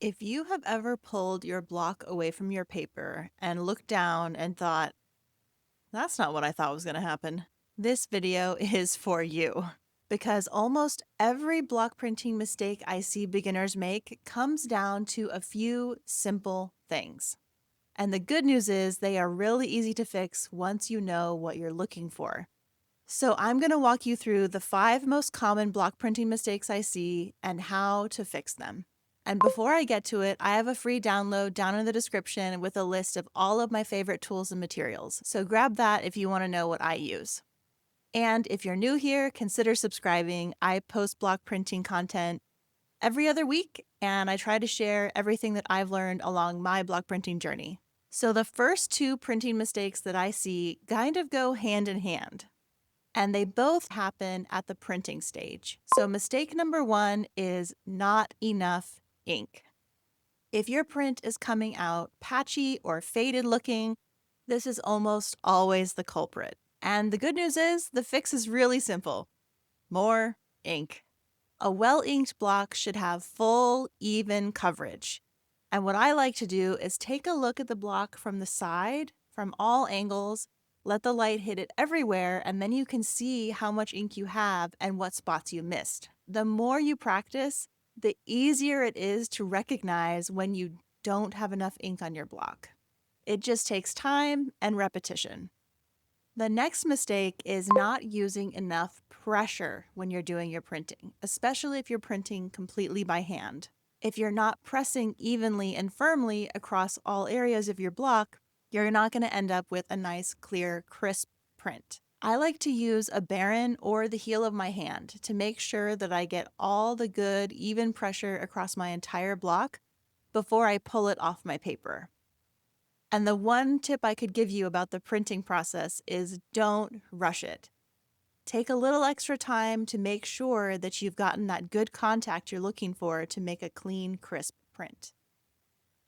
If you have ever pulled your block away from your paper and looked down and thought, that's not what I thought was going to happen, this video is for you. Because almost every block printing mistake I see beginners make comes down to a few simple things. And the good news is they are really easy to fix once you know what you're looking for. So I'm going to walk you through the 5 most common block printing mistakes I see and how to fix them. And before I get to it, I have a free download down in the description with a list of all of my favorite tools and materials. So grab that if you want to know what I use. And if you're new here, consider subscribing. I post block printing content every other week, and I try to share everything that I've learned along my block printing journey. So the first 2 printing mistakes that I see kind of go hand in hand, and they both happen at the printing stage. So mistake number 1 is not enough ink. If your print is coming out patchy or faded looking, this is almost always the culprit. And the good news is the fix is really simple. More ink. A well-inked block should have full, even coverage. And what I like to do is take a look at the block from the side, from all angles, let the light hit it everywhere, and then you can see how much ink you have and what spots you missed. The more you practice, the easier it is to recognize when you don't have enough ink on your block. It just takes time and repetition. The next mistake is not using enough pressure when you're doing your printing, especially if you're printing completely by hand. If you're not pressing evenly and firmly across all areas of your block, you're not going to end up with a nice, clear, crisp print. I like to use a baren or the heel of my hand to make sure that I get all the good, even pressure across my entire block before I pull it off my paper. And the one tip I could give you about the printing process is don't rush it. Take a little extra time to make sure that you've gotten that good contact you're looking for to make a clean, crisp print.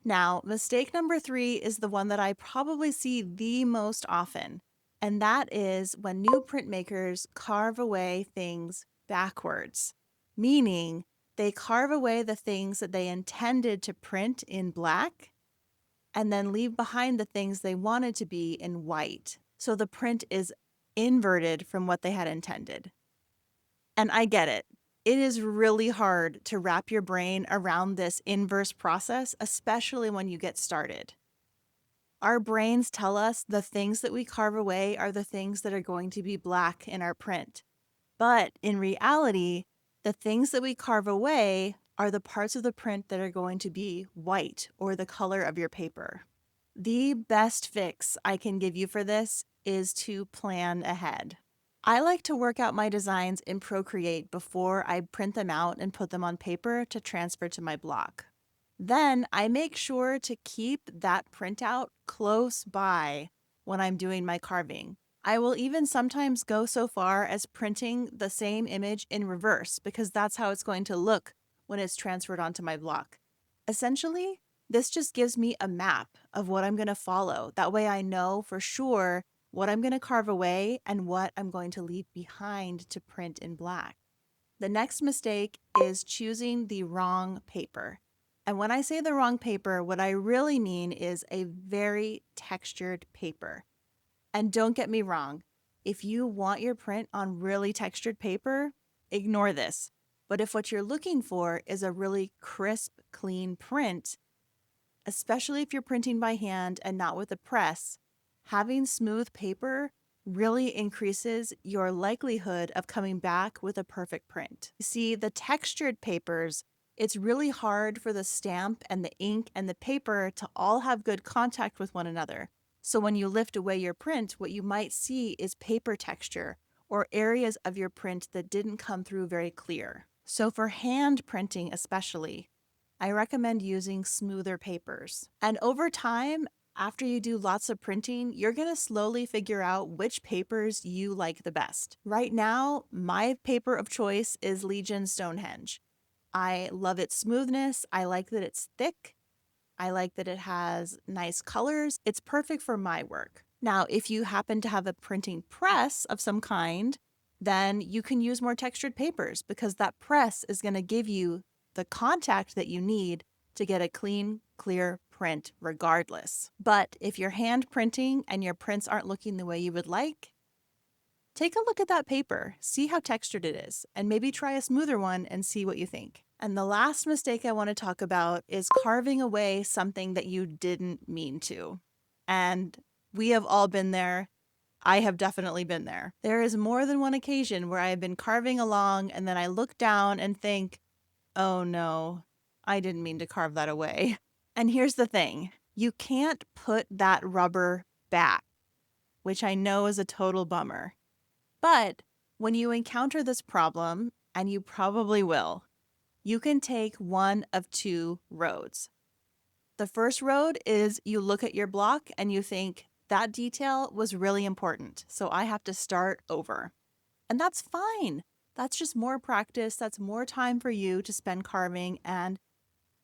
Now, mistake number 3 is the one that I probably see the most often, and that is when new printmakers carve away things backwards, meaning they carve away the things that they intended to print in black and then leave behind the things they wanted to be in white. So the print is inverted from what they had intended. And I get it. It is really hard to wrap your brain around this inverse process, especially when you get started. Our brains tell us the things that we carve away are the things that are going to be black in our print. But in reality, the things that we carve away are the parts of the print that are going to be white or the color of your paper. The best fix I can give you for this is to plan ahead. I like to work out my designs in Procreate before I print them out and put them on paper to transfer to my block. Then I make sure to keep that printout close by when I'm doing my carving. I will even sometimes go so far as printing the same image in reverse because that's how it's going to look when it's transferred onto my block. Essentially, this just gives me a map of what I'm going to follow. That way I know for sure what I'm going to carve away and what I'm going to leave behind to print in black. The next mistake is choosing the wrong paper. And when I say the wrong paper, what I really mean is a very textured paper. And don't get me wrong, if you want your print on really textured paper, ignore this. But if what you're looking for is a really crisp, clean print, especially if you're printing by hand and not with a press, having smooth paper really increases your likelihood of coming back with a perfect print. You see, the textured papers, it's really hard for the stamp and the ink and the paper to all have good contact with one another. So when you lift away your print, what you might see is paper texture or areas of your print that didn't come through very clear. So for hand printing especially, I recommend using smoother papers. And over time, after you do lots of printing, you're going to slowly figure out which papers you like the best. Right now, my paper of choice is Legion Stonehenge. I love its smoothness. I like that it's thick. I like that it has nice colors. It's perfect for my work. Now, if you happen to have a printing press of some kind, then you can use more textured papers because that press is going to give you the contact that you need to get a clean, clear print regardless. But if you're hand printing and your prints aren't looking the way you would like, take a look at that paper, see how textured it is, and maybe try a smoother one and see what you think. And the last mistake I want to talk about is carving away something that you didn't mean to. And we have all been there. I have definitely been there. There is more than one occasion where I have been carving along and then I look down and think, oh no, I didn't mean to carve that away. And here's the thing, you can't put that rubber back, which I know is a total bummer. But when you encounter this problem, and you probably will, you can take one of two roads. The first road is you look at your block and you think, that detail was really important, so I have to start over. And that's fine. That's just more practice. That's more time for you to spend carving and,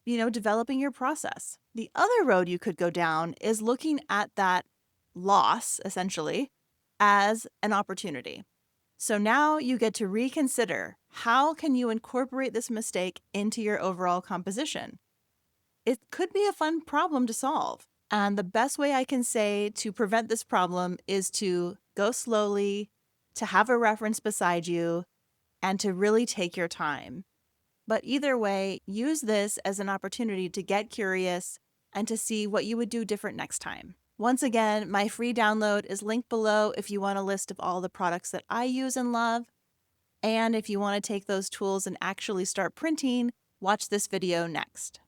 developing your process. The other road you could go down is looking at that loss, essentially, as an opportunity. So now you get to reconsider, how can you incorporate this mistake into your overall composition? It could be a fun problem to solve. And the best way I can say to prevent this problem is to go slowly, to have a reference beside you, and to really take your time. But either way, use this as an opportunity to get curious and to see what you would do different next time. Once again, my free download is linked below if you want a list of all the products that I use and love. And if you want to take those tools and actually start printing, watch this video next.